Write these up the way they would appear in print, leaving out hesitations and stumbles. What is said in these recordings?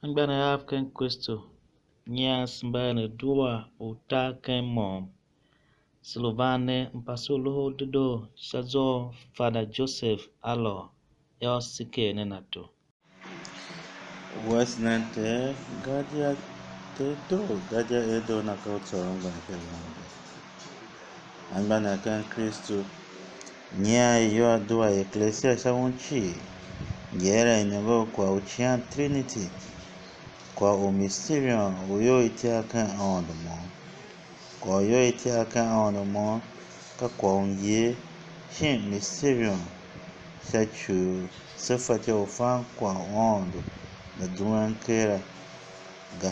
Angbana African Crystal, Nias Mbana Dua, Uta Kemom, Slovane, Mpasolo Dodo, Shazo, Father Joseph, Aloo, Sike Nenato. Wasnante, Gadia Edo Nakauto, Angbana African Crystal, Nia Adua Ecclesia Saunchi, Yera Inago kwa Chighan Trinity, kwa o Mysterion, Uyo Itiakan on the mo. Kwa Uyo Itiakan on the mo, ka kwa Ye, Shin Mysterion, Sachu, Sefate Ofan kwa Ondo, the Duan Kera Ga,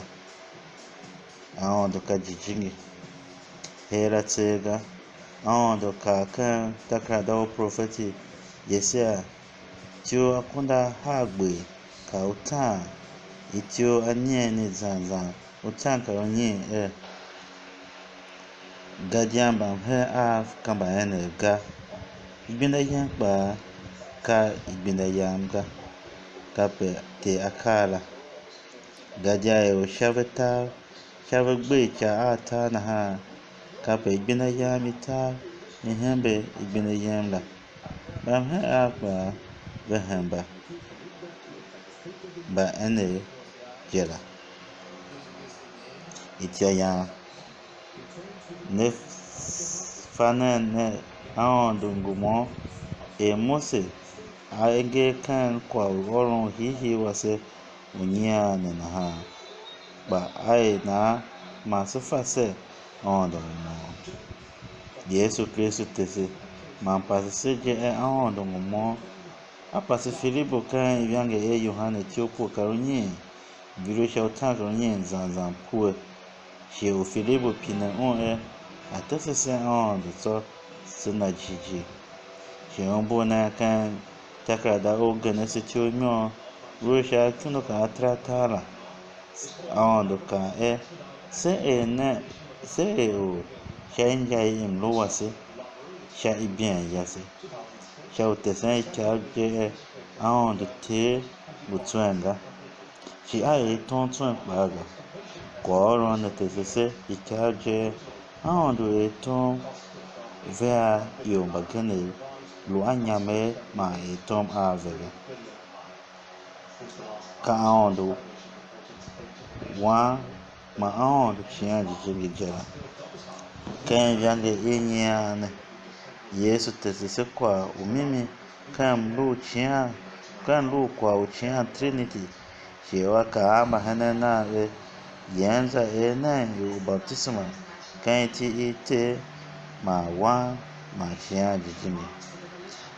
Aondo Kajijingi, Hera Tega, Aondo Kakan, Takradao Prophetic, Yesia, Tio Akunda Hagbe, Kautan. Itio anye ni zanzan utanka onye gadiamba he af kamba ene ga igbina yamba ka igbina yamba ka pe te akala gadia o shaveta shavegbe cha ata na ha ka pe igbina yamita ihembe igbina yamba bam he af ba vehemba ba ene jela itia ya ne fanen ne aondungumo mose aenge kan kwa orun hihi wase unyia ne na ha ba ai na masufase aondungumo Yesu Kristo tese mampase je aondungumo apase Filipo kan yange Yohane tiopo karunye Virusha utaka nye zanzan pue she o Filipo pina on atese se on de so sina jiji she ombo na kan takada o ganese tiomio Virusha kuno ka atratala on do ka se na se o shanjai im lowase sha ibien yase sha utese cha je on de te butwanga She aye tonton baga. Kwa na tefese ikaje aondu eton vea Iyom bagene lu anyame ma etom avega. Ka aondu wa ma aondu chianji jigijela. Ken yange enyiane Yesu tefese kwa umimi kan lu kwa Chighan Trinity. Shewa kaamba hanana yenza na yu baptisma kanti ite ma wa ma Chighan jijimi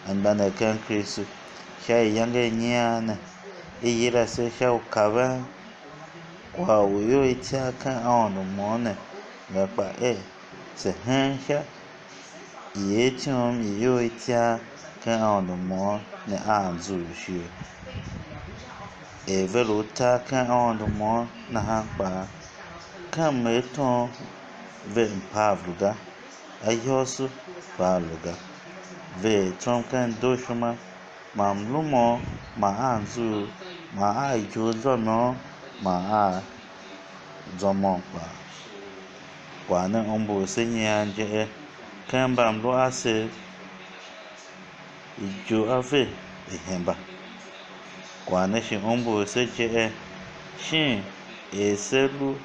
anbana kan Kristo shay yange nyiana yira se shaw kaba kwa uyo itia kan ono mone ngapa se hensha yetum yo itia kan ono mo ne anzu shi velo ta kan on mo na hampa kan meton ve pavluga ayosu paluga ve tron kan doshuma mamlumo ma anzu ma ajo zono ma a zomo kwa na ombo senyanje kan bamlo ase ijo ave ihemba kwa neshi ombo seje shin eselu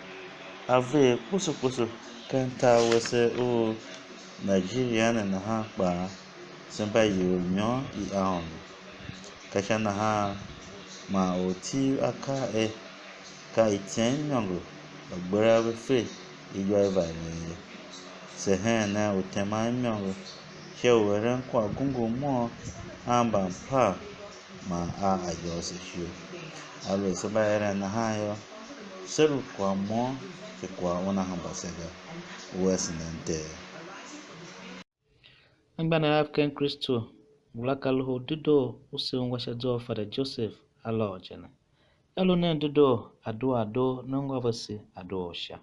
ave kusu kanta wese o Nigeria na ha pa semba yonyo aon kasha na ha ma oti aka ka iten nyongo ogbara we fe ijo eva ni se na otema nyongo she were kwa gungu mo amba pa ma ayosi shio Aloo seba era na hayo seru kwa mo ke kwa ona hambasega wesnente Angbana African Crystal, Mulakalo Dido, Usungwashazo Father Joseph, Aloo Jena. Aloo ne Dido, Adua Do, Nongwavasi, Adosha.